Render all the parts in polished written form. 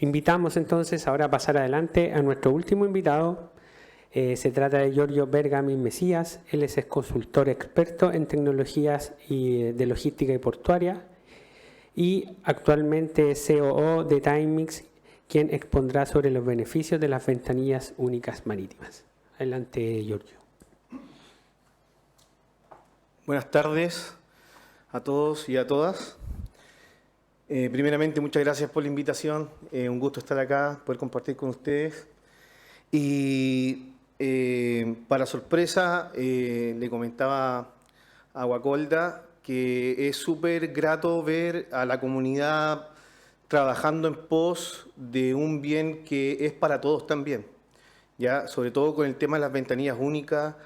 Invitamos entonces ahora a pasar adelante a nuestro último invitado. Se trata de Giorgio Bergamin Mesías. Él es consultor experto en tecnologías de logística y portuaria y actualmente es COO de Timemix, quien expondrá sobre los beneficios de las ventanillas únicas marítimas. Adelante, Giorgio. Buenas tardes a todos y a todas. Primeramente, muchas gracias por la invitación. Un gusto estar acá, poder compartir con ustedes. Y para sorpresa, le comentaba a Guacolda que es súper grato ver a la comunidad trabajando en pos de un bien que es para todos también, ¿ya? Sobre todo con el tema de las ventanillas únicas,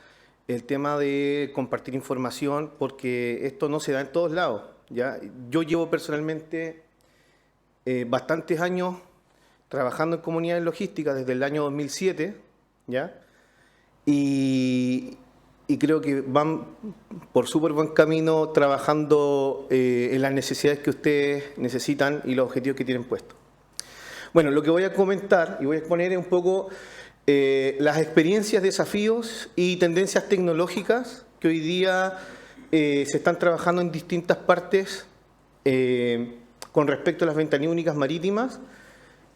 el tema de compartir información, porque esto no se da en todos lados, ¿ya? Yo llevo personalmente bastantes años trabajando en comunidades logísticas desde el año 2007, ¿ya? Y creo que van por súper buen camino trabajando en las necesidades que ustedes necesitan y los objetivos que tienen puestos. Bueno, lo que voy a comentar y voy a exponer es un poco las experiencias, desafíos y tendencias tecnológicas que hoy día se están trabajando en distintas partes con respecto a las ventanillas únicas marítimas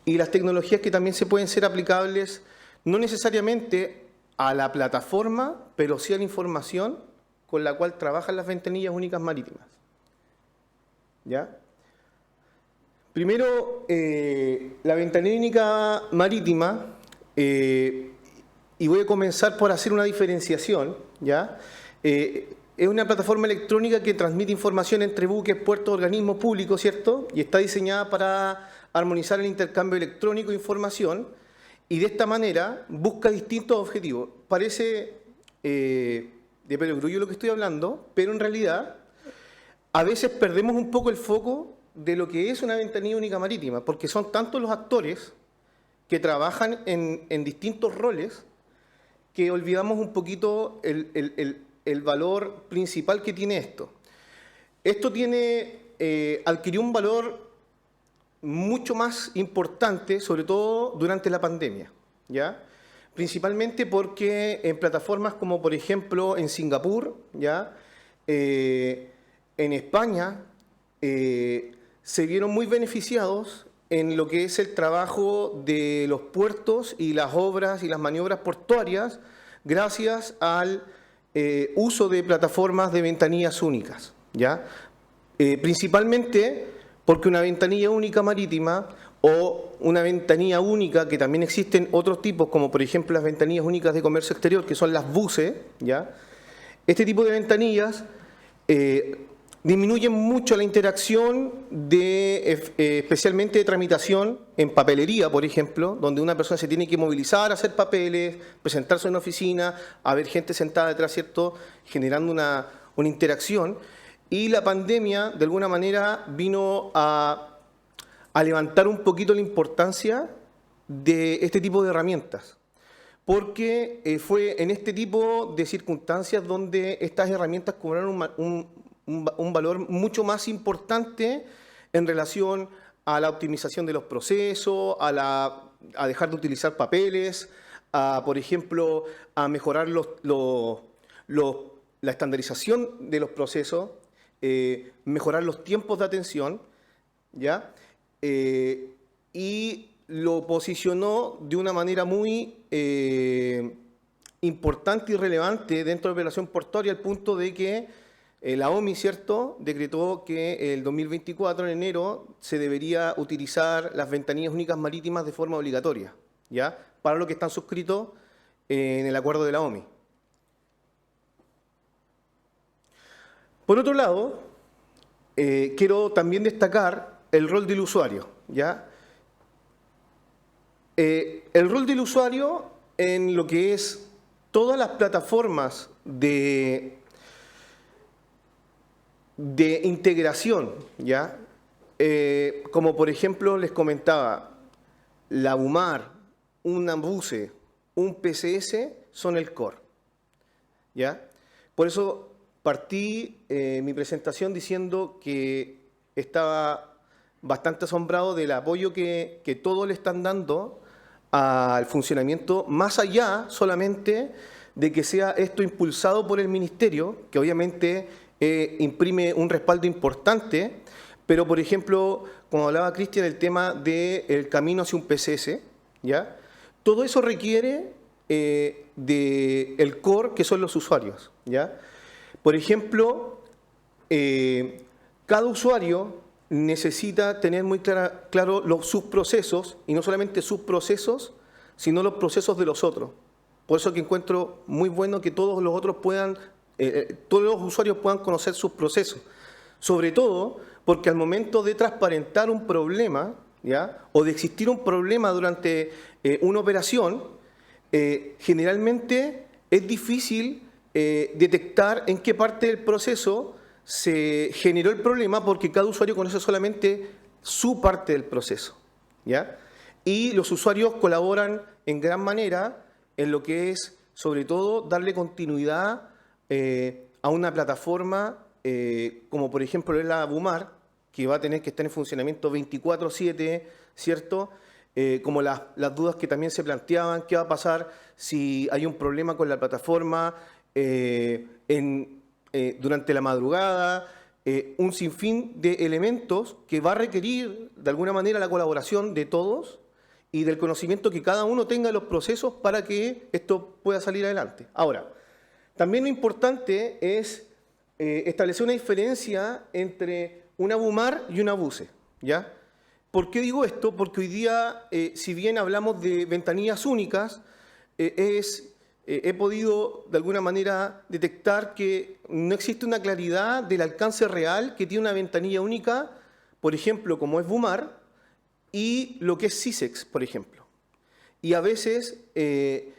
y las tecnologías que también se pueden ser aplicables no necesariamente a la plataforma, pero sí a la información con la cual trabajan las ventanillas únicas marítimas. ¿Ya? Primero, la ventanilla única marítima, y voy a comenzar por hacer una diferenciación, ¿ya? Es una plataforma electrónica que transmite información entre buques, puertos, organismos públicos, ¿cierto? Y está diseñada para armonizar el intercambio electrónico de información y de esta manera busca distintos objetivos. Parece de perogrullo lo que estoy hablando, pero en realidad a veces perdemos un poco el foco de lo que es una ventanilla única marítima, porque son tantos los actores que trabajan en distintos roles que olvidamos un poquito el valor principal que tiene esto. Esto adquirió un valor mucho más importante, sobre todo durante la pandemia, ¿ya? Principalmente porque en plataformas como, por ejemplo, en Singapur, ¿ya? En España, se vieron muy beneficiados en lo que es el trabajo de los puertos y las obras y las maniobras portuarias gracias al uso de plataformas de ventanillas únicas, ¿ya? Principalmente porque una ventanilla única marítima o una ventanilla única, que también existen otros tipos, como por ejemplo las ventanillas únicas de comercio exterior, que son las VUCE, ¿ya? Este tipo de ventanillas disminuyen mucho la interacción especialmente de tramitación en papelería, por ejemplo, donde una persona se tiene que movilizar, hacer papeles, presentarse en una oficina, haber gente sentada detrás, ¿cierto?, generando una interacción. Y la pandemia, de alguna manera, vino a levantar un poquito la importancia de este tipo de herramientas, porque fue en este tipo de circunstancias donde estas herramientas cobraron un valor mucho más importante en relación a la optimización de los procesos, a dejar de utilizar papeles, por ejemplo, a mejorar la estandarización de los procesos, mejorar los tiempos de atención, ¿ya? Y lo posicionó de una manera muy importante y relevante dentro de la operación portuaria, al punto de que la OMI, ¿cierto?, decretó que el 2024, en enero, se debería utilizar las ventanillas únicas marítimas de forma obligatoria, ¿ya?, para los que están suscritos en el acuerdo de la OMI. Por otro lado, quiero también destacar el rol del usuario, ¿ya? El rol del usuario en lo que es todas las plataformas de integración, ¿ya? Como por ejemplo les comentaba, la UMAR, un AMBUCE, un PCS son el core, ¿ya? Por eso partí mi presentación diciendo que estaba bastante asombrado del apoyo que todos le están dando al funcionamiento, más allá solamente de que sea esto impulsado por el Ministerio, que obviamente imprime un respaldo importante, pero por ejemplo, como hablaba Cristian, el tema del camino hacia un PCS, ¿ya? Todo eso requiere del core, que son los usuarios, ¿ya? Por ejemplo, cada usuario necesita tener muy claro sus procesos, y no solamente sus procesos, sino los procesos de los otros. Por eso que encuentro muy bueno que todos los otros puedan, todos los usuarios puedan conocer sus procesos. Sobre todo porque al momento de transparentar un problema, ¿ya? O de existir un problema durante una operación, generalmente es difícil detectar en qué parte del proceso se generó el problema, porque cada usuario conoce solamente su parte del proceso, ¿ya? Y los usuarios colaboran en gran manera en lo que es, sobre todo, darle continuidad a una plataforma como por ejemplo es la BUMAR, que va a tener que estar en funcionamiento 24/7, ¿cierto? Como las dudas que también se planteaban, qué va a pasar si hay un problema con la plataforma durante la madrugada, un sinfín de elementos que va a requerir de alguna manera la colaboración de todos y del conocimiento que cada uno tenga de los procesos para que esto pueda salir adelante. Ahora, también lo importante es establecer una diferencia entre una BUMAR y una BUCE, ¿ya? ¿Por qué digo esto? Porque hoy día, si bien hablamos de ventanillas únicas, he podido de alguna manera detectar que no existe una claridad del alcance real que tiene una ventanilla única, por ejemplo, como es BUMAR, y lo que es CISEX, por ejemplo. Y a veces he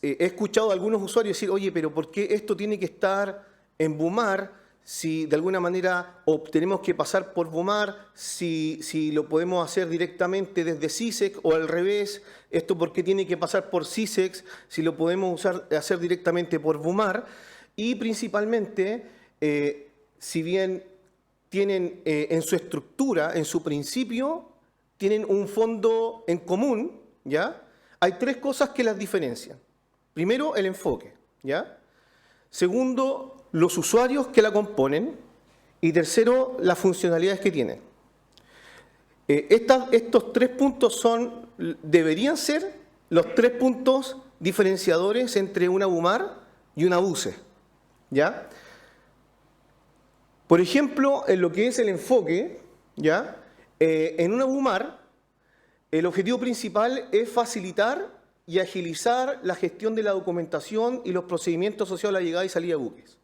escuchado a algunos usuarios decir, oye, pero ¿por qué esto tiene que estar en BUMAR si de alguna manera tenemos que pasar por BUMAR, si lo podemos hacer directamente desde CISEX o al revés? ¿Esto por qué tiene que pasar por CISEX si lo podemos hacer directamente por BUMAR? Y principalmente, si bien tienen en su estructura, en su principio, tienen un fondo en común, ¿ya? Hay tres cosas que las diferencian. Primero, el enfoque, ¿ya? Segundo, los usuarios que la componen. Y tercero, las funcionalidades que tienen. Estos tres puntos deberían ser los tres puntos diferenciadores entre una BUMAR y una BUCE, ¿ya? Por ejemplo, en lo que es el enfoque, ¿ya? En una BUMAR, el objetivo principal es facilitar y agilizar la gestión de la documentación y los procedimientos asociados a la llegada y salida de buques,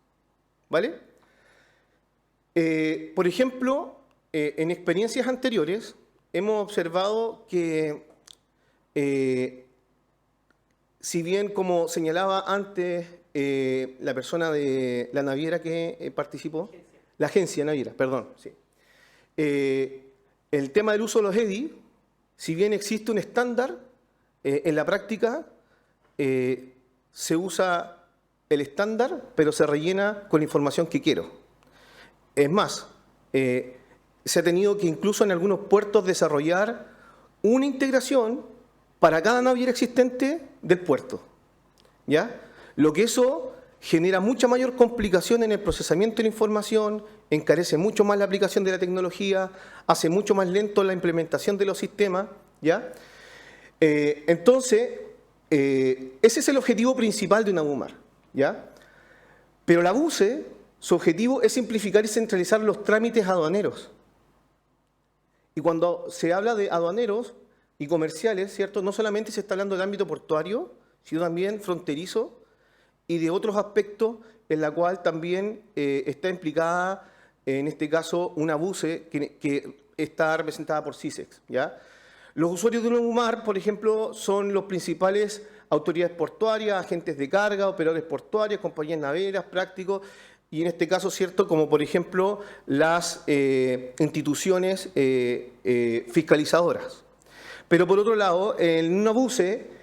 ¿vale? Por ejemplo, en experiencias anteriores hemos observado que, si bien, como señalaba antes la persona de la naviera que participó, la agencia naviera, perdón, sí. El tema del uso de los EDI, si bien existe un estándar, en la práctica se usa el estándar, pero se rellena con la información que quiero. Es más, se ha tenido que incluso en algunos puertos desarrollar una integración para cada naviera existente del puerto, ¿ya? Lo que eso genera mucha mayor complicación en el procesamiento de la información, encarece mucho más la aplicación de la tecnología, hace mucho más lento la implementación de los sistemas, ¿ya? Entonces, ese es el objetivo principal de una BUMAR, ¿ya? Pero la BUCE, su objetivo es simplificar y centralizar los trámites aduaneros. Y cuando se habla de aduaneros y comerciales, ¿cierto? No solamente se está hablando del ámbito portuario, sino también fronterizo, y de otros aspectos en la cual también está implicada, en este caso, una BUCE que está representada por CISEX, ¿ya? Los usuarios de una BUMAR, por ejemplo, son los principales autoridades portuarias, agentes de carga, operadores portuarios, compañías navieras, prácticos, y en este caso, ¿cierto?, como por ejemplo las instituciones fiscalizadoras. Pero por otro lado, en una BUCE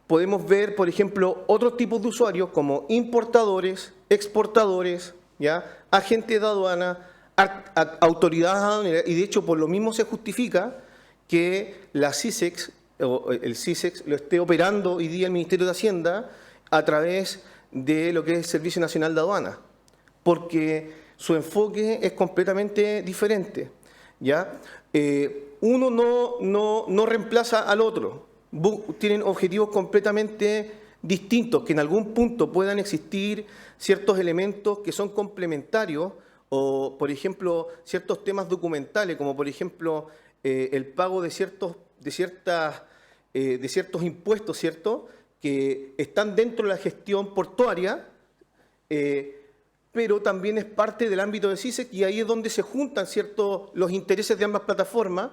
podemos ver, por ejemplo, otros tipos de usuarios como importadores, exportadores, ¿ya? Agentes de aduana, autoridades aduaneras, y de hecho por lo mismo se justifica que la CISEX, o el CISEX, lo esté operando hoy día el Ministerio de Hacienda a través de lo que es el Servicio Nacional de Aduanas, porque su enfoque es completamente diferente, ¿ya? Uno no reemplaza al otro, tienen objetivos completamente distintos, que en algún punto puedan existir ciertos elementos que son complementarios, o, por ejemplo, ciertos temas documentales, como por ejemplo el pago de ciertos impuestos, ¿cierto?, que están dentro de la gestión portuaria, pero también es parte del ámbito de CISEC, y ahí es donde se juntan los intereses de ambas plataformas,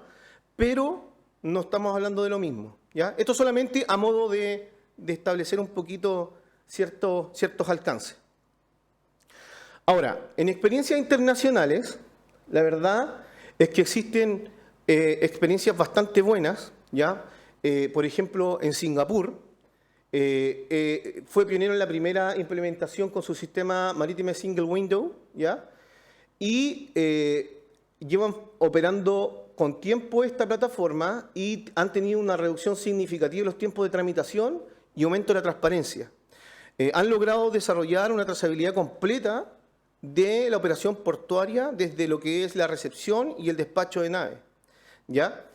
pero no estamos hablando de lo mismo, ¿ya? Esto solamente a modo de establecer un poquito ciertos alcances. Ahora, en experiencias internacionales, la verdad es que existen experiencias bastante buenas, ¿ya? Por ejemplo, en Singapur, fue pionero en la primera implementación con su sistema marítimo Single Window, ¿ya? Y llevan operando con tiempo esta plataforma y han tenido una reducción significativa de los tiempos de tramitación y aumento de la transparencia. Han logrado desarrollar una trazabilidad completa de la operación portuaria desde lo que es la recepción y el despacho de naves, ¿ya?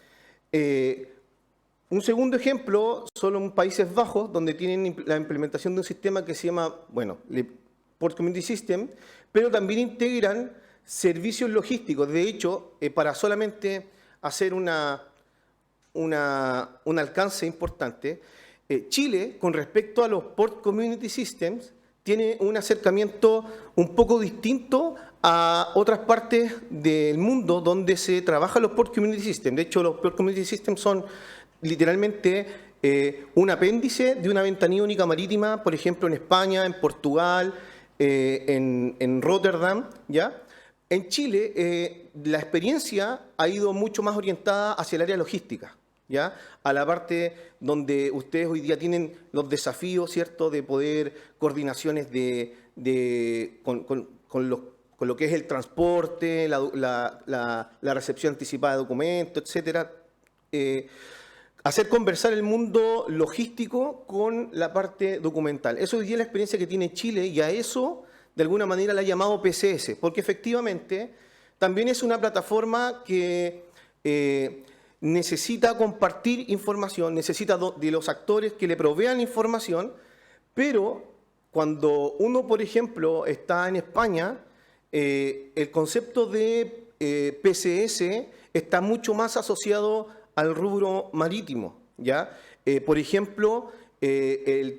Un segundo ejemplo son en Países Bajos, donde tienen la implementación de un sistema que se llama, Port Community System, pero también integran servicios logísticos. De hecho, para solamente hacer un alcance importante, Chile, con respecto a los Port Community Systems, tiene un acercamiento un poco distinto a otras partes del mundo donde se trabajan los Port Community Systems. De hecho, los Port Community Systems son literalmente un apéndice de una ventanilla única marítima, por ejemplo, en España, en Portugal, en Rotterdam, ¿ya? En Chile, la experiencia ha ido mucho más orientada hacia el área logística, ¿ya? A la parte donde ustedes hoy día tienen los desafíos, ¿cierto?, de poder coordinaciones con lo que es el transporte, la recepción anticipada de documentos, etcétera. Hacer conversar el mundo logístico con la parte documental. Eso hoy día es la experiencia que tiene Chile, y a eso de alguna manera la ha llamado PCS, porque efectivamente también es una plataforma que necesita compartir información, necesita de los actores que le provean información, pero cuando uno, por ejemplo, está en España, el concepto de PCS está mucho más asociado al rubro marítimo, ¿ya? Por ejemplo,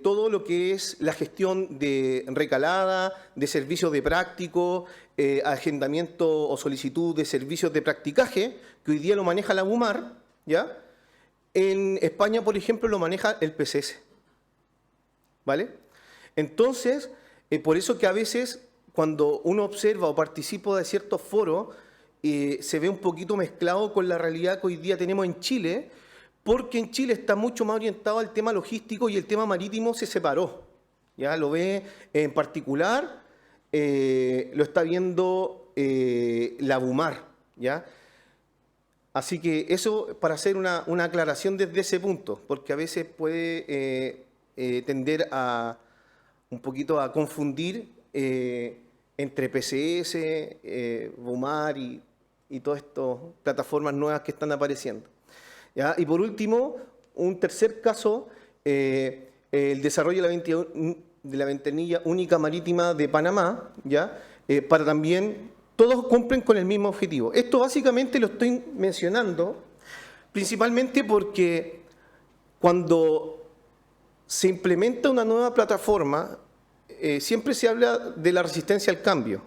todo lo que es la gestión de recalada, de servicios de práctico, agendamiento o solicitud de servicios de practicaje, que hoy día lo maneja la BUMAR, ¿ya? En España, por ejemplo, lo maneja el PCS, ¿vale? Entonces, por eso que a veces cuando uno observa o participa de ciertos foros, se ve un poquito mezclado con la realidad que hoy día tenemos en Chile, porque en Chile está mucho más orientado al tema logístico y el tema marítimo se separó. ¿Ya? Lo ve en particular, lo está viendo la BUMAR, ¿ya? Así que eso para hacer una aclaración desde ese punto, porque a veces puede tender a un poquito a confundir entre PCS, BUMAR y todas estas plataformas nuevas que están apareciendo, ¿ya? Y por último, un tercer caso, el desarrollo de la ventanilla única marítima de Panamá, ¿ya? Para también, todos cumplen con el mismo objetivo. Esto básicamente lo estoy mencionando principalmente porque cuando se implementa una nueva plataforma, siempre se habla de la resistencia al cambio,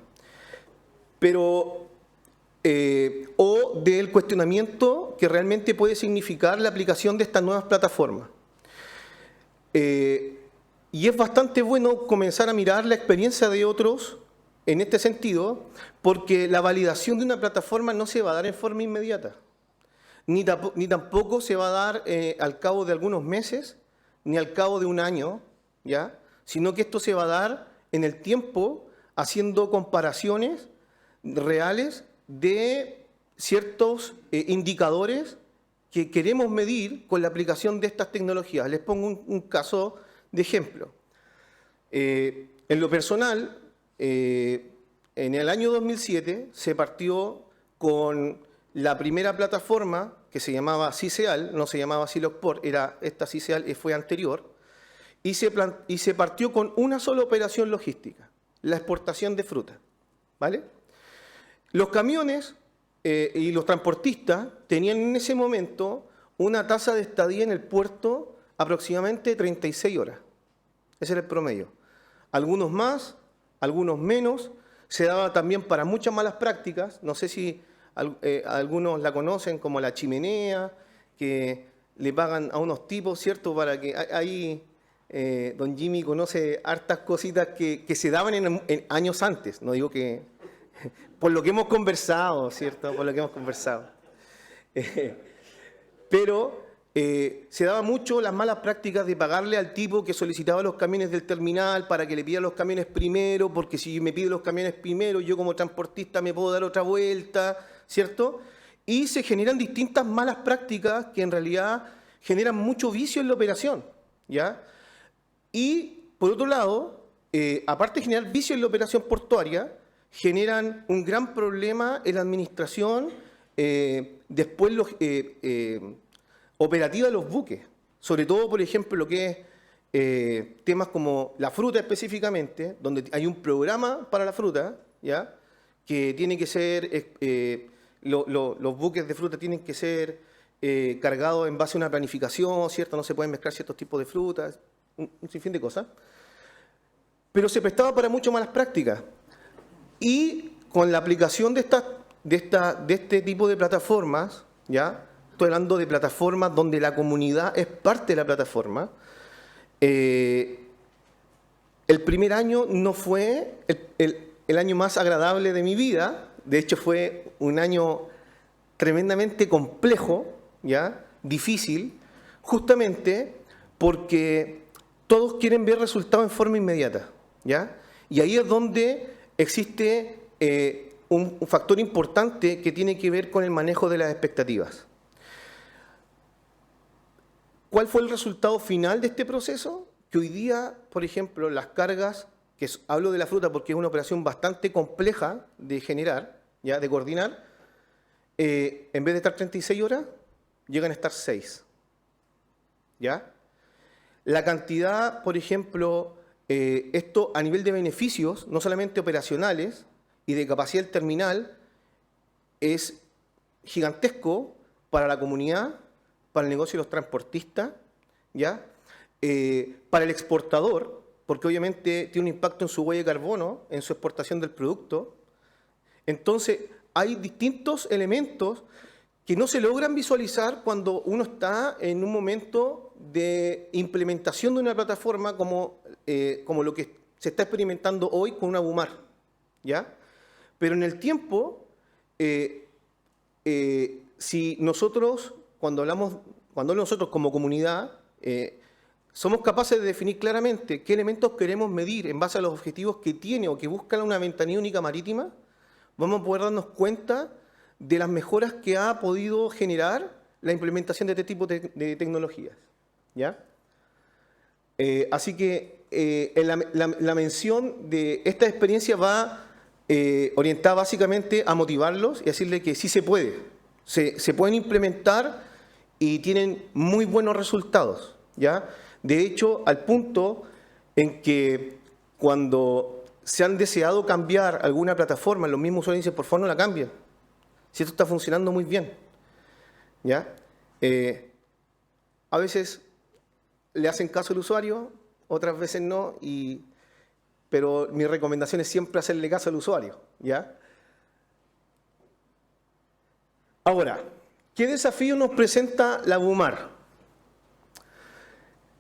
pero o del cuestionamiento que realmente puede significar la aplicación de estas nuevas plataformas. Y es bastante bueno comenzar a mirar la experiencia de otros en este sentido, porque la validación de una plataforma no se va a dar en forma inmediata, ni tampoco se va a dar al cabo de algunos meses, ni al cabo de un año, ¿ya? Sino que esto se va a dar en el tiempo, haciendo comparaciones reales de ciertos indicadores que queremos medir con la aplicación de estas tecnologías. Les pongo un caso de ejemplo. En lo personal, en el año 2007 se partió con la primera plataforma que se llamaba CICEAL, no se llamaba Silosport, esta CICEAL fue anterior, y se partió con una sola operación logística, la exportación de fruta, ¿vale? Los camiones y los transportistas tenían en ese momento una tasa de estadía en el puerto aproximadamente 36 horas. Ese era el promedio. Algunos más, algunos menos. Se daba también para muchas malas prácticas. No sé si algunos la conocen como la chimenea, que le pagan a unos tipos, ¿cierto? Para que ahí don Jimmy conoce hartas cositas que se daban en años antes. No digo que... Por lo que hemos conversado, ¿cierto? Por lo que hemos conversado. Pero se daba mucho las malas prácticas de pagarle al tipo que solicitaba los camiones del terminal para que le pida los camiones primero, porque si me pide los camiones primero, yo como transportista me puedo dar otra vuelta, ¿cierto? Y se generan distintas malas prácticas que en realidad generan mucho vicio en la operación, ¿ya? Y, por otro lado, aparte de generar vicio en la operación portuaria, generan un gran problema en la administración, después operativa de los buques. Sobre todo, por ejemplo, lo que es temas como la fruta específicamente, donde hay un programa para la fruta, ¿ya? Que tiene que ser, los buques de fruta tienen que ser cargados en base a una planificación, ¿cierto? No se pueden mezclar ciertos tipos de frutas, un sinfín de cosas. Pero se prestaba para mucho malas prácticas. Y con la aplicación de este tipo de plataformas, ¿ya? Estoy hablando de plataformas donde la comunidad es parte de la plataforma. El primer año no fue el año más agradable de mi vida. De hecho, fue un año tremendamente complejo, ¿ya? Difícil, justamente porque todos quieren ver resultados en forma inmediata, ¿ya? Y ahí es donde existe un factor importante que tiene que ver con el manejo de las expectativas. ¿Cuál fue el resultado final de este proceso? Que hoy día, por ejemplo, las cargas, hablo de la fruta porque es una operación bastante compleja de generar, ¿ya? De coordinar, en vez de estar 36 horas, llegan a estar 6. ¿Ya? La cantidad, por ejemplo, esto a nivel de beneficios, no solamente operacionales y de capacidad del terminal, es gigantesco para la comunidad, para el negocio de los transportistas, ¿ya? Para el exportador, porque obviamente tiene un impacto en su huella de carbono, en su exportación del producto. Entonces, hay distintos elementos que no se logran visualizar cuando uno está en un momento de implementación de una plataforma como lo que se está experimentando hoy con una BUMAR, ¿ya? Pero en el tiempo, si nosotros, cuando hablamos nosotros como comunidad, somos capaces de definir claramente qué elementos queremos medir en base a los objetivos que tiene o que busca una ventanilla única marítima, vamos a poder darnos cuenta de las mejoras que ha podido generar la implementación de este tipo de tecnologías, ¿ya? Así que la mención de esta experiencia va orientada básicamente a motivarlos y a decirles que sí se puede, se pueden implementar y tienen muy buenos resultados, ¿ya? De hecho, al punto en que cuando se han deseado cambiar alguna plataforma, los mismos usuarios dicen, por favor no la cambien, si esto está funcionando muy bien, ¿ya? A veces le hacen caso al usuario, otras veces no, pero mi recomendación es siempre hacerle caso al usuario, ¿ya? Ahora, ¿qué desafío nos presenta la BUMAR?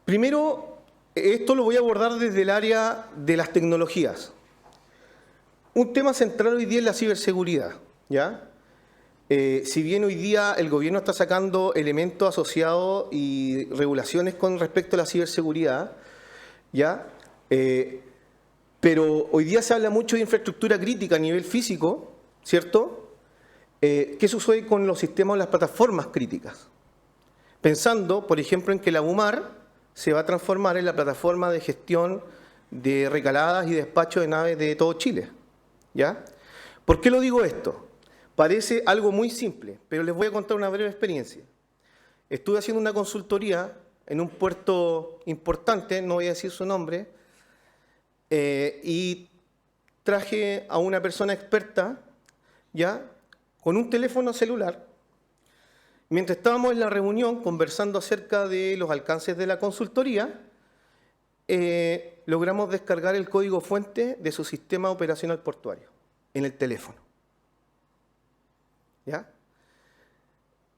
Primero, esto lo voy a abordar desde el área de las tecnologías. Un tema central hoy día es la ciberseguridad, ¿ya? Si bien hoy día el gobierno está sacando elementos asociados y regulaciones con respecto a la ciberseguridad, ¿ya? Pero hoy día se habla mucho de infraestructura crítica a nivel físico, ¿cierto? ¿qué sucede con los sistemas o las plataformas críticas? Pensando, por ejemplo, en que la UMAR se va a transformar en la plataforma de gestión de recaladas y despacho de naves de todo Chile, ¿ya? ¿Por qué lo digo esto? Parece algo muy simple, pero les voy a contar una breve experiencia. Estuve haciendo una consultoría en un puerto importante, no voy a decir su nombre, y traje a una persona experta, ¿ya?, con un teléfono celular. Mientras estábamos en la reunión conversando acerca de los alcances de la consultoría, logramos descargar el código fuente de su sistema operacional portuario en el teléfono, ¿ya?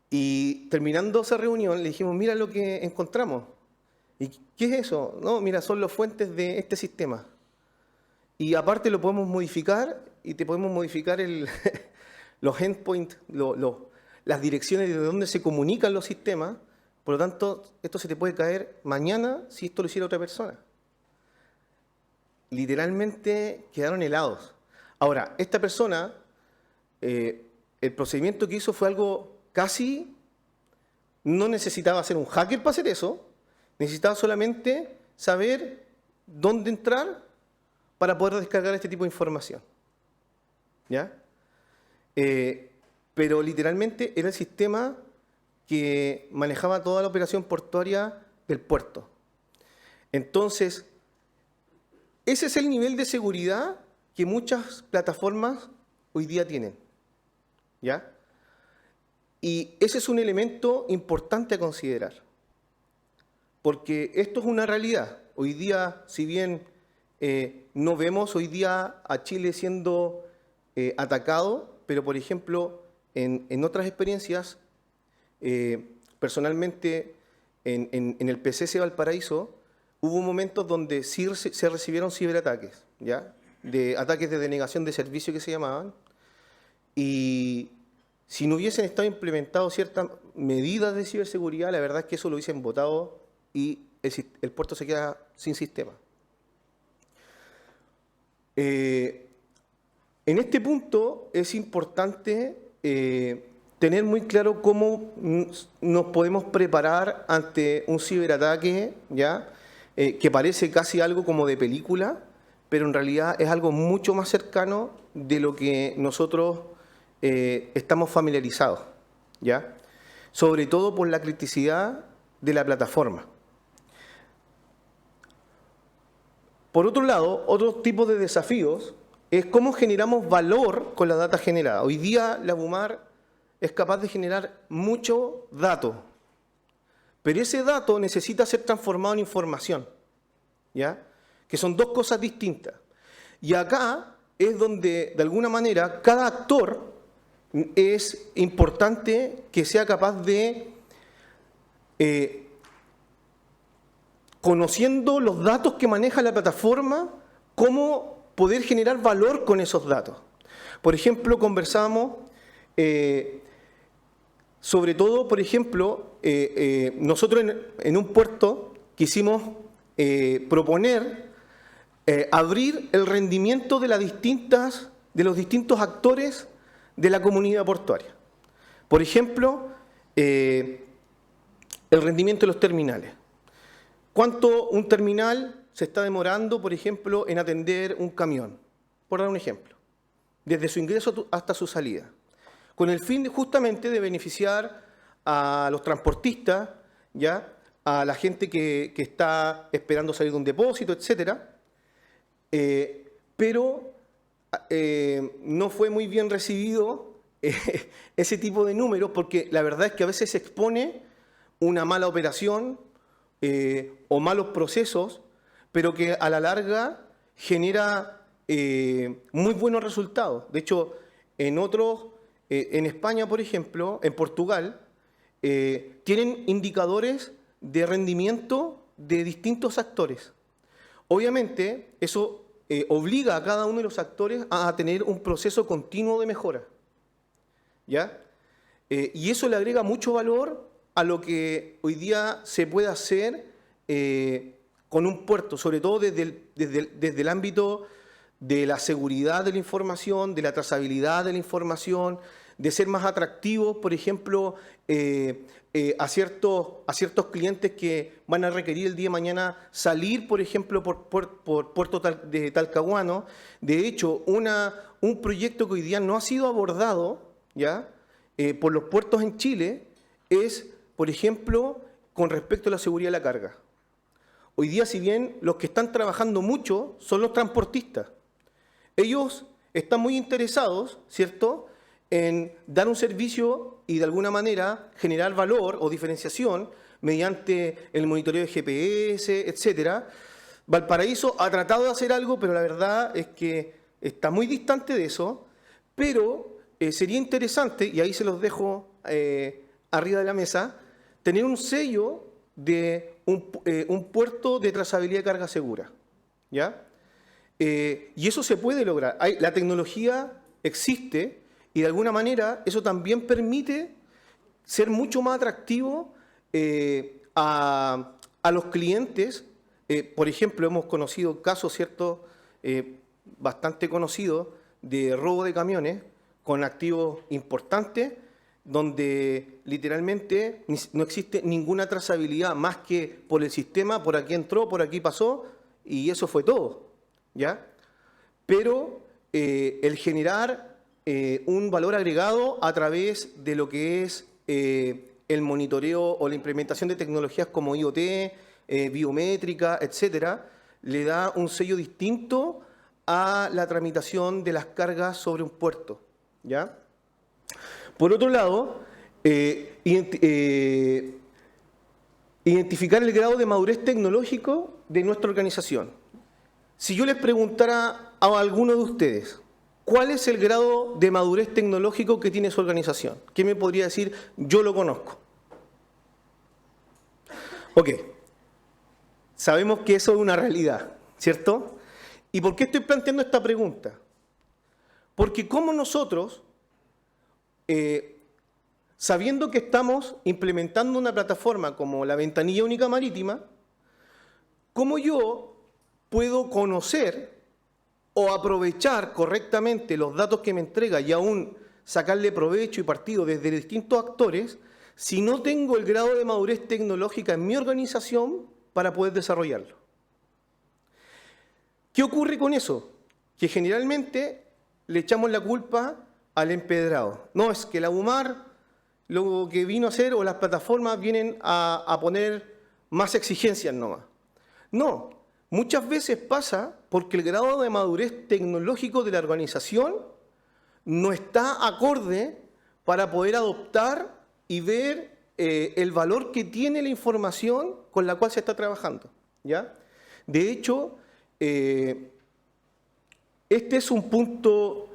Y terminando esa reunión le dijimos, mira lo que encontramos. ¿Y qué es eso? No, mira, son las fuentes de este sistema. Y aparte lo podemos modificar y te podemos modificar los endpoints, las direcciones de donde se comunican los sistemas. Por lo tanto, esto se te puede caer mañana si esto lo hiciera otra persona. Literalmente quedaron helados. Ahora, esta persona, el procedimiento que hizo fue algo casi, no necesitaba ser un hacker para hacer eso, necesitaba solamente saber dónde entrar para poder descargar este tipo de información, ¿ya? Pero literalmente era el sistema que manejaba toda la operación portuaria del puerto. Entonces, ese es el nivel de seguridad que muchas plataformas hoy día tienen, ¿ya? Y ese es un elemento importante a considerar, porque esto es una realidad. Hoy día, si bien no vemos hoy día a Chile siendo atacado, pero por ejemplo, en otras experiencias, personalmente en el PCC Valparaíso, hubo momentos donde sí se recibieron ciberataques, ¿ya? De ataques de denegación de servicio que se llamaban, y si no hubiesen estado implementadas ciertas medidas de ciberseguridad, la verdad es que eso lo hubiesen votado y el puerto se queda sin sistema. En este punto es importante tener muy claro cómo nos podemos preparar ante un ciberataque, ¿ya? Que parece casi algo como de película, pero en realidad es algo mucho más cercano de lo que nosotros estamos familiarizados, ¿ya? Sobre todo por la criticidad de la plataforma. Por otro lado, otro tipo de desafíos es cómo generamos valor con la data generada. Hoy día la UMAR es capaz de generar mucho dato, pero ese dato necesita ser transformado en información, ¿ya? Que son dos cosas distintas. Y acá es donde, de alguna manera, cada actor es importante que sea capaz de, conociendo los datos que maneja la plataforma, cómo poder generar valor con esos datos. Por ejemplo, conversamos sobre todo, por ejemplo, nosotros en un puerto quisimos proponer abrir el rendimiento de los distintos actores de la comunidad portuaria. Por ejemplo, el rendimiento de los terminales. ¿Cuánto un terminal se está demorando, por ejemplo, en atender un camión? Por dar un ejemplo. Desde su ingreso hasta su salida. Con el fin justamente de beneficiar a los transportistas, ¿ya? A la gente que está esperando salir de un depósito, etcétera. Pero no fue muy bien recibido ese tipo de números, porque la verdad es que a veces se expone una mala operación o malos procesos, pero que a la larga genera muy buenos resultados. De hecho, en España, por ejemplo, en Portugal, tienen indicadores de rendimiento de distintos actores. Obviamente, eso obliga a cada uno de los actores a tener un proceso continuo de mejora, ¿ya? Y eso le agrega mucho valor a lo que hoy día se puede hacer con un puerto, sobre todo desde el ámbito de la seguridad de la información, de la trazabilidad de la información, de ser más atractivos, por ejemplo, a ciertos clientes que van a requerir el día de mañana salir, por ejemplo, por Puerto de Talcahuano. De hecho, un proyecto que hoy día no ha sido abordado, ¿ya?, por los puertos en Chile es, por ejemplo, con respecto a la seguridad de la carga. Hoy día, si bien los que están trabajando mucho son los transportistas, ellos están muy interesados, ¿cierto?, en dar un servicio y de alguna manera generar valor o diferenciación mediante el monitoreo de GPS, etcétera. Valparaíso ha tratado de hacer algo, pero la verdad es que está muy distante de eso, pero sería interesante, y ahí se los dejo arriba de la mesa, tener un sello de un puerto de trazabilidad de carga segura, ¿ya? Y eso se puede lograr. La tecnología existe y de alguna manera eso también permite ser mucho más atractivo a los clientes. Por ejemplo, hemos conocido casos, ¿cierto?, bastante conocidos de robo de camiones con activos importantes, donde literalmente no existe ninguna trazabilidad más que por el sistema, por aquí entró, por aquí pasó, y eso fue todo, ¿ya? Pero el generar un valor agregado a través de lo que es el monitoreo o la implementación de tecnologías como IoT, biométrica, etcétera, le da un sello distinto a la tramitación de las cargas sobre un puerto, ¿ya? Por otro lado, identificar el grado de madurez tecnológico de nuestra organización. Si yo les preguntara a alguno de ustedes, ¿cuál es el grado de madurez tecnológico que tiene su organización? ¿Qué me podría decir? Yo lo conozco. Ok, sabemos que eso es una realidad, ¿cierto? ¿Y por qué estoy planteando esta pregunta? Porque como nosotros, sabiendo que estamos implementando una plataforma como la Ventanilla Única Marítima, ¿cómo yo puedo conocer o aprovechar correctamente los datos que me entrega y aún sacarle provecho y partido desde distintos actores si no tengo el grado de madurez tecnológica en mi organización para poder desarrollarlo? ¿Qué ocurre con eso? Que generalmente le echamos la culpa al empedrado. No, es que la UMAR lo que vino a hacer o las plataformas vienen a poner más exigencias nomás. No, muchas veces pasa porque el grado de madurez tecnológico de la organización no está acorde para poder adoptar y ver el valor que tiene la información con la cual se está trabajando, ¿ya? De hecho, este es un punto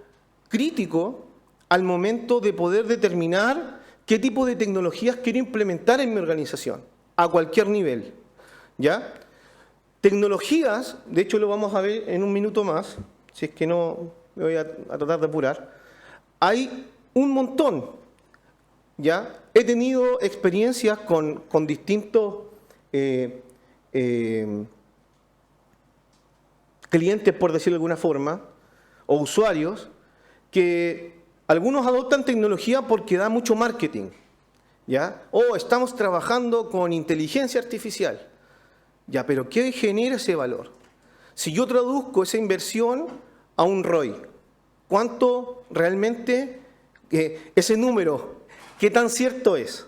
crítico al momento de poder determinar qué tipo de tecnologías quiero implementar en mi organización, a cualquier nivel, ¿ya? Tecnologías, de hecho lo vamos a ver en un minuto más, si es que no me voy a tratar de apurar, hay un montón, ¿ya? He tenido experiencias con distintos clientes, por decirlo de alguna forma, o usuarios, que algunos adoptan tecnología porque da mucho marketing, ¿ya? O estamos trabajando con inteligencia artificial. Ya, pero ¿qué genera ese valor? Si yo traduzco esa inversión a un ROI, ¿cuánto realmente ese número, qué tan cierto es?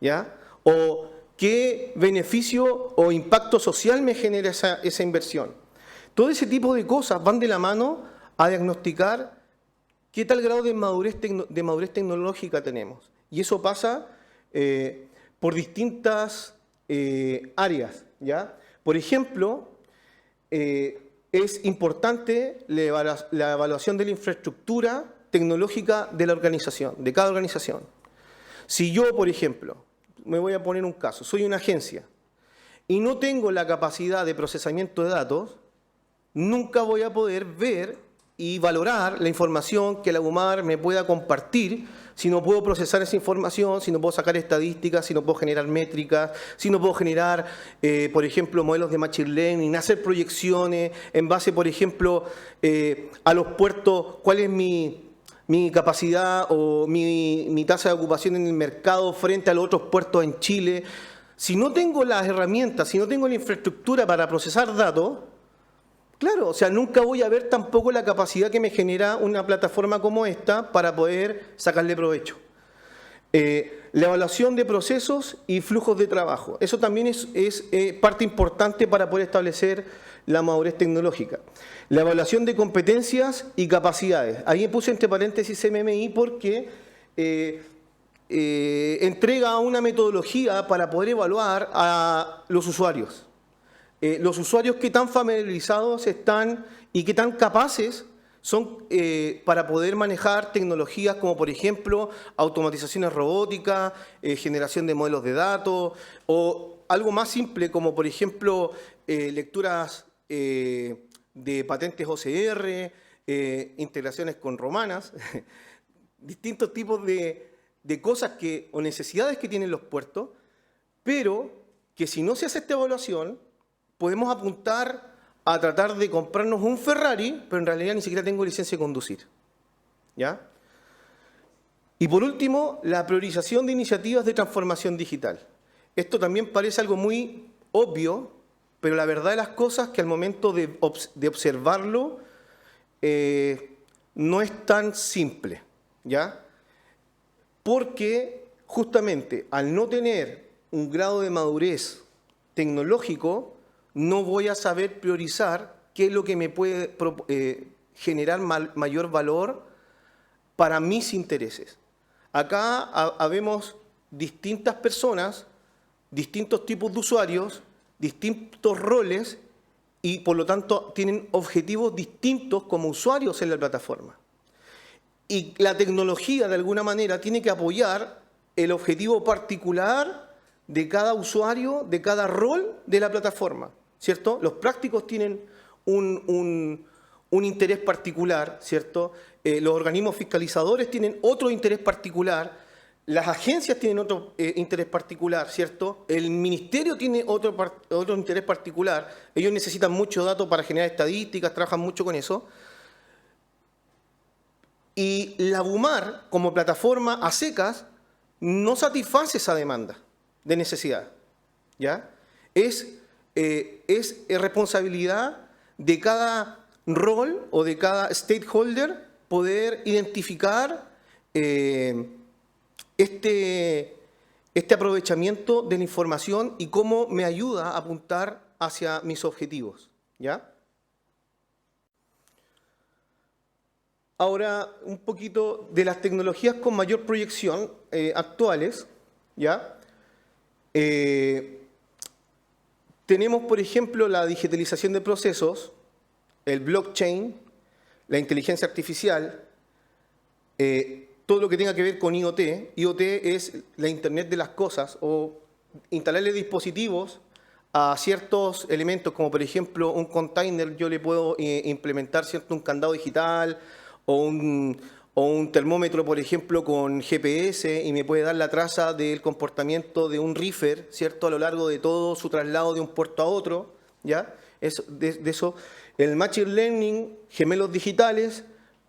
¿Ya? O qué beneficio o impacto social me genera esa inversión. Todo ese tipo de cosas van de la mano a diagnosticar qué tal grado de madurez tecnológica tenemos. Y eso pasa por distintas áreas, ¿ya? Por ejemplo, es importante la evaluación de la infraestructura tecnológica de la organización, de cada organización. Si yo, por ejemplo, me voy a poner un caso, soy una agencia y no tengo la capacidad de procesamiento de datos, nunca voy a poder ver y valorar la información que la UMAR me pueda compartir si no puedo procesar esa información, si no puedo sacar estadísticas, si no puedo generar métricas, si no puedo generar, por ejemplo, modelos de machine learning, hacer proyecciones en base, por ejemplo, a los puertos, cuál es mi mi capacidad o mi tasa de ocupación en el mercado frente a los otros puertos en Chile. Si no tengo las herramientas, si no tengo la infraestructura para procesar datos, claro, o sea, nunca voy a ver tampoco la capacidad que me genera una plataforma como esta para poder sacarle provecho. La evaluación de procesos y flujos de trabajo. Eso también es parte importante para poder establecer la madurez tecnológica. La evaluación de competencias y capacidades. Ahí puse entre paréntesis MMI porque entrega una metodología para poder evaluar a los usuarios. Los usuarios qué tan familiarizados están y qué tan capaces son para poder manejar tecnologías como, por ejemplo, automatizaciones robóticas, generación de modelos de datos, o algo más simple como, por ejemplo, lecturas de patentes OCR, integraciones con romanas, distintos tipos de cosas o necesidades que tienen los puertos, pero que si no se hace esta evaluación, podemos apuntar a tratar de comprarnos un Ferrari, pero en realidad ni siquiera tengo licencia de conducir. ¿Ya? Y por último, la priorización de iniciativas de transformación digital. Esto también parece algo muy obvio, pero la verdad de las cosas es que al momento de observarlo no es tan simple. ¿Ya? Porque justamente al no tener un grado de madurez tecnológico, no voy a saber priorizar qué es lo que me puede generar mayor valor para mis intereses. Acá habemos distintas personas, distintos tipos de usuarios, distintos roles y por lo tanto tienen objetivos distintos como usuarios en la plataforma. Y la tecnología de alguna manera tiene que apoyar el objetivo particular de cada usuario, de cada rol de la plataforma. ¿Cierto? Los prácticos tienen un interés particular, ¿cierto? Los organismos fiscalizadores tienen otro interés particular, las agencias tienen otro interés particular, ¿cierto? El ministerio tiene otro interés particular, ellos necesitan mucho dato para generar estadísticas, trabajan mucho con eso. Y la BUMAR, como plataforma a secas, no satisface esa demanda de necesidad, ¿ya? Es responsabilidad de cada rol o de cada stakeholder poder identificar este aprovechamiento de la información y cómo me ayuda a apuntar hacia mis objetivos. ¿Ya? Ahora, un poquito de las tecnologías con mayor proyección actuales. ¿Ya? Tenemos, por ejemplo, la digitalización de procesos, el blockchain, la inteligencia artificial, todo lo que tenga que ver con IoT. IoT es la Internet de las cosas o instalarle dispositivos a ciertos elementos, como por ejemplo un container, yo le puedo implementar un candado digital o un termómetro, por ejemplo, con GPS y me puede dar la traza del comportamiento de un reefer, ¿cierto?, a lo largo de todo su traslado de un puerto a otro, ¿ya? De eso, el Machine Learning, gemelos digitales,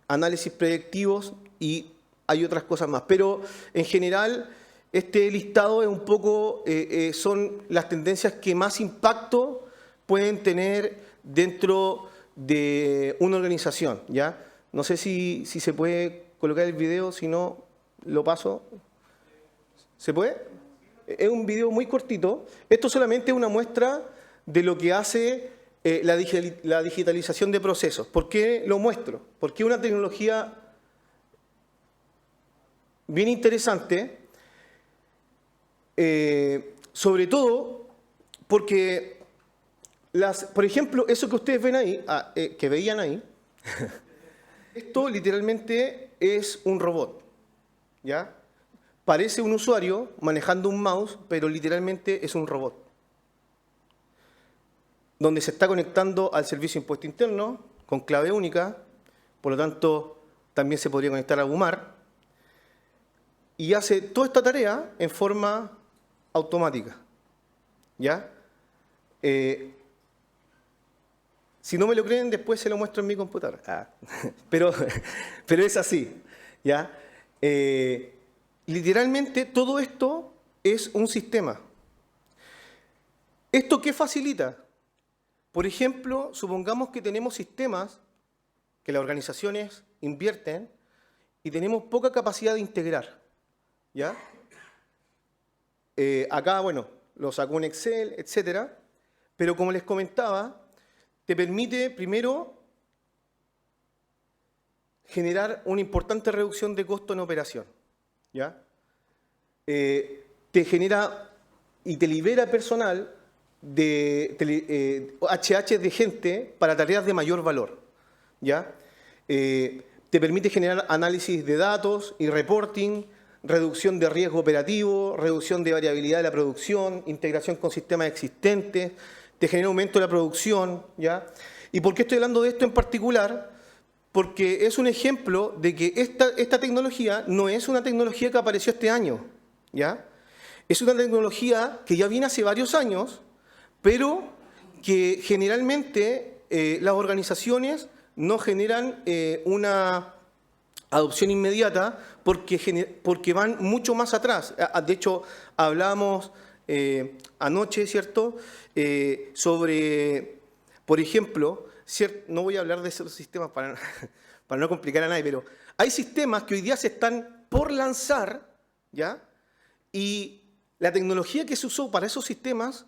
análisis predictivos y hay otras cosas más. Pero en general, este listado es un poco, son las tendencias que más impacto pueden tener dentro de una organización, ¿ya? No sé si se puede colocar el video, si no, lo paso. ¿Se puede? Es un video muy cortito. Esto solamente es una muestra de lo que hace la digitalización de procesos. ¿Por qué lo muestro? Porque es una tecnología bien interesante, sobre todo porque, por ejemplo, eso que ustedes ven ahí, que veían ahí, esto literalmente es un robot, ¿ya? Parece un usuario manejando un mouse, pero literalmente es un robot, donde se está conectando al servicio de impuesto interno con clave única, por lo tanto también se podría conectar a BUMAR, y hace toda esta tarea en forma automática, ¿ya? Si no me lo creen, después se lo muestro en mi computadora. Pero es así. ¿ya? Literalmente todo esto es un sistema. ¿Esto qué facilita? Por ejemplo, supongamos que tenemos sistemas que las organizaciones invierten y tenemos poca capacidad de integrar, ¿ya? Acá, bueno, lo sacó en Excel, etcétera, pero como les comentaba, te permite primero generar una importante reducción de costo en operación, ¿ya? Te genera y te libera personal de HH de gente para tareas de mayor valor, ¿ya? Te permite generar análisis de datos y reporting, reducción de riesgo operativo, reducción de variabilidad de la producción, integración con sistemas existentes, te genera aumento de la producción, ¿ya? ¿Y por qué estoy hablando de esto en particular? Porque es un ejemplo de que esta tecnología no es una tecnología que apareció este año, ¿ya? Es una tecnología que ya viene hace varios años, pero que generalmente las organizaciones no generan una adopción inmediata porque van mucho más atrás. De hecho, hablábamos anoche, ¿cierto?, sobre, por ejemplo, no voy a hablar de esos sistemas para no complicar a nadie, pero hay sistemas que hoy día se están por lanzar, ¿ya? Y la tecnología que se usó para esos sistemas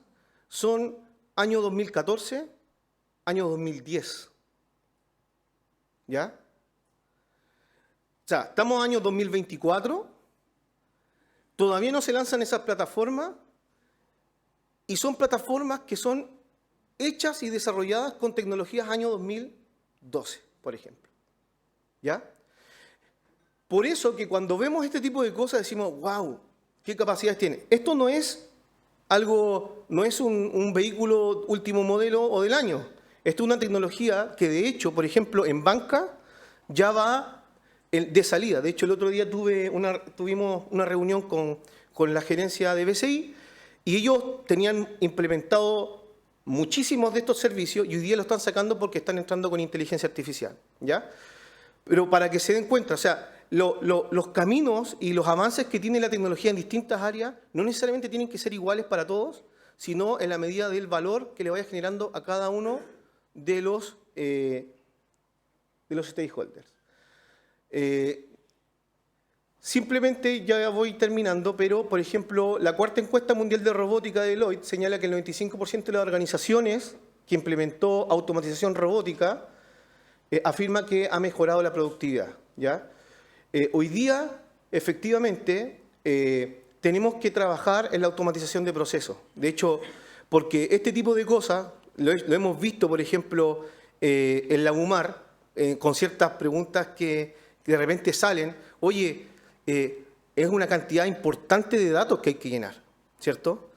son año 2014, año 2010, ¿ya? O sea, estamos en año 2024, todavía no se lanzan esas plataformas y son plataformas que son hechas y desarrolladas con tecnologías año 2012, por ejemplo, ¿ya? Por eso que cuando vemos este tipo de cosas decimos, wow, ¿qué capacidades tiene? Esto no es algo, no es un vehículo último modelo o del año. Esto es una tecnología que de hecho, por ejemplo, en banca ya va de salida. De hecho, el otro día tuvimos una reunión con la gerencia de BCI y ellos tenían implementado muchísimos de estos servicios y hoy día lo están sacando porque están entrando con inteligencia artificial, ¿ya? Pero para que se den cuenta, o sea, los caminos y los avances que tiene la tecnología en distintas áreas no necesariamente tienen que ser iguales para todos, sino en la medida del valor que le vaya generando a cada uno de los stakeholders. Simplemente ya voy terminando, pero por ejemplo, la cuarta encuesta mundial de robótica de Deloitte señala que el 95% de las organizaciones que implementó automatización robótica afirma que ha mejorado la productividad, ¿ya? Hoy día, efectivamente, tenemos que trabajar en la automatización de procesos. De hecho, porque este tipo de cosas lo hemos visto, por ejemplo, en la UMAR, con ciertas preguntas que de repente salen, oye, es una cantidad importante de datos que hay que llenar, ¿cierto?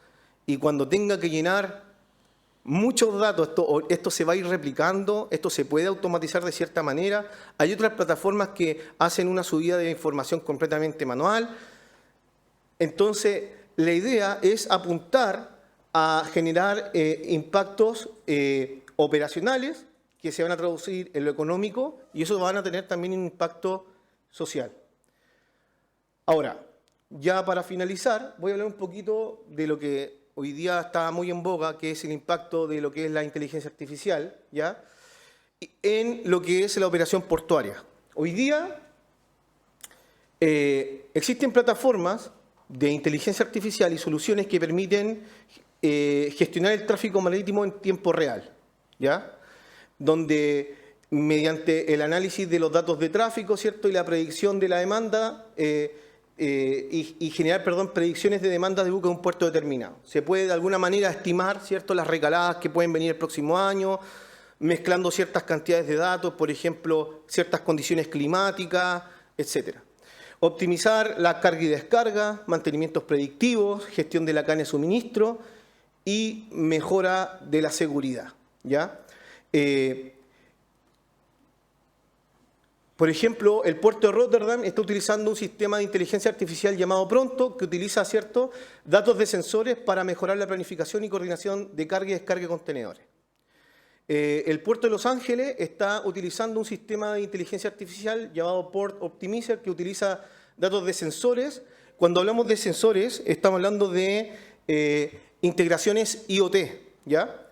Y cuando tenga que llenar muchos datos, esto se va a ir replicando, esto se puede automatizar de cierta manera. Hay otras plataformas que hacen una subida de información completamente manual. Entonces, la idea es apuntar a generar impactos operacionales que se van a traducir en lo económico y eso van a tener también un impacto social. Ahora, ya para finalizar, voy a hablar un poquito de lo que hoy día está muy en boga, que es el impacto de lo que es la inteligencia artificial, ¿ya?, en lo que es la operación portuaria. Hoy día existen plataformas de inteligencia artificial y soluciones que permiten gestionar el tráfico marítimo en tiempo real, ¿ya?, donde mediante el análisis de los datos de tráfico, ¿cierto?, y la predicción de la demanda, y generar, predicciones de demanda de buque de un puerto determinado. Se puede de alguna manera estimar, ¿cierto?, las recaladas que pueden venir el próximo año, mezclando ciertas cantidades de datos, por ejemplo, ciertas condiciones climáticas, etc. Optimizar la carga y descarga, mantenimientos predictivos, gestión de la cadena de suministro y mejora de la seguridad, ¿ya? Por ejemplo, el puerto de Rotterdam está utilizando un sistema de inteligencia artificial llamado Pronto, que utiliza, ¿cierto?, datos de sensores para mejorar la planificación y coordinación de carga y descarga de contenedores. El puerto de Los Ángeles está utilizando un sistema de inteligencia artificial llamado Port Optimizer que utiliza datos de sensores. Cuando hablamos de sensores, estamos hablando de integraciones IoT, ¿ya?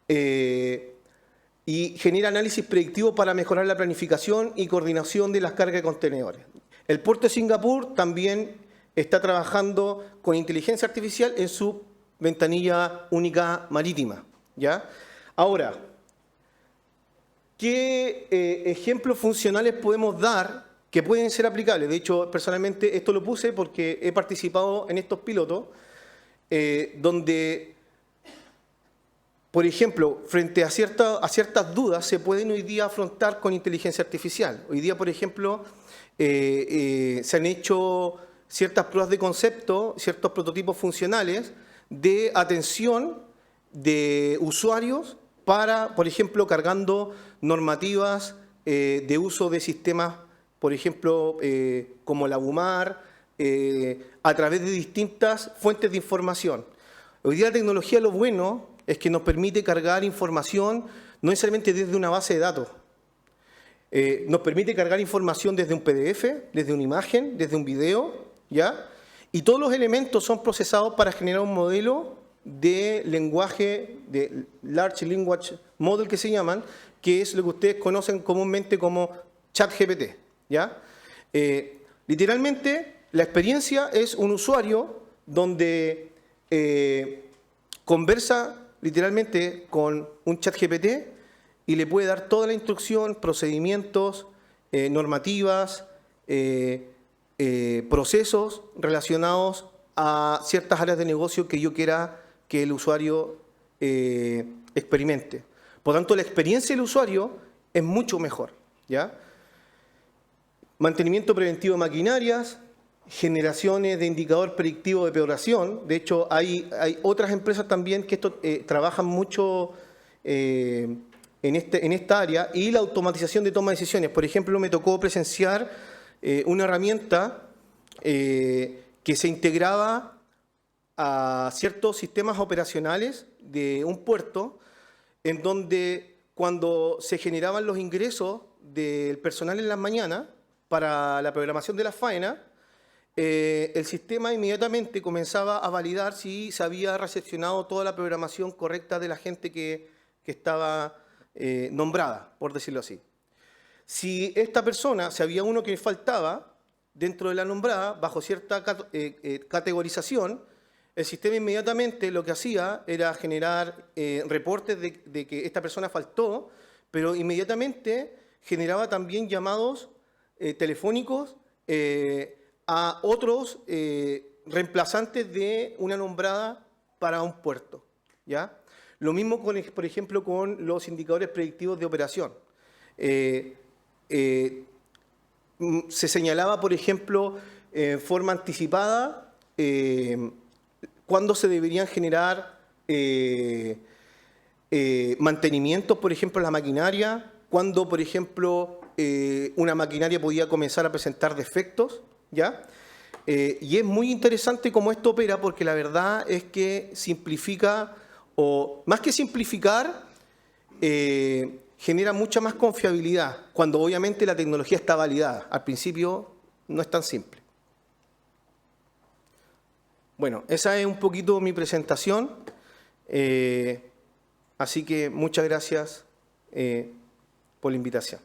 Y genera análisis predictivo para mejorar la planificación y coordinación de las cargas de contenedores. El puerto de Singapur también está trabajando con inteligencia artificial en su ventanilla única marítima, ¿ya? Ahora, ¿qué ejemplos funcionales podemos dar que pueden ser aplicables? De hecho, personalmente esto lo puse porque he participado en estos pilotos donde, por ejemplo, frente a ciertas dudas se pueden hoy día afrontar con inteligencia artificial. Hoy día, por ejemplo, se han hecho ciertas pruebas de concepto, ciertos prototipos funcionales de atención de usuarios para, por ejemplo, cargando normativas de uso de sistemas, por ejemplo, como la UMAR, a través de distintas fuentes de información. Hoy día la tecnología, lo bueno es que nos permite cargar información no necesariamente desde una base de datos. Nos permite cargar información desde un PDF, desde una imagen, desde un video, ¿ya? Y todos los elementos son procesados para generar un modelo de lenguaje, de Large Language Model que se llaman, que es lo que ustedes conocen comúnmente como ChatGPT, ¿ya? Literalmente, la experiencia es un usuario donde conversa literalmente con un ChatGPT y le puede dar toda la instrucción, procedimientos, normativas, procesos relacionados a ciertas áreas de negocio que yo quiera que el usuario experimente. Por tanto, la experiencia del usuario es mucho mejor, ¿ya? Mantenimiento preventivo de maquinarias, generaciones de indicador predictivo de peoración. De hecho, hay otras empresas también que trabajan mucho en esta área, y la automatización de toma de decisiones. Por ejemplo, me tocó presenciar una herramienta que se integraba a ciertos sistemas operacionales de un puerto, en donde cuando se generaban los ingresos del personal en las mañanas para la programación de la faena, el sistema inmediatamente comenzaba a validar si se había recepcionado toda la programación correcta de la gente que estaba nombrada, por decirlo así. Si esta persona, si había uno que faltaba dentro de la nombrada, bajo cierta categorización, el sistema inmediatamente lo que hacía era generar reportes de que esta persona faltó, pero inmediatamente generaba también llamados telefónicos a otros reemplazantes de una nombrada para un puerto, ¿ya? Lo mismo, por ejemplo, con los indicadores predictivos de operación. Se señalaba, por ejemplo, en forma anticipada cuándo se deberían generar mantenimientos, por ejemplo, en la maquinaria, cuándo, por ejemplo, una maquinaria podía comenzar a presentar defectos, ¿ya? Y es muy interesante cómo esto opera, porque la verdad es que simplifica, o más que simplificar, genera mucha más confiabilidad, cuando obviamente la tecnología está validada. Al principio no es tan simple. Bueno, esa es un poquito mi presentación, así que muchas gracias por la invitación.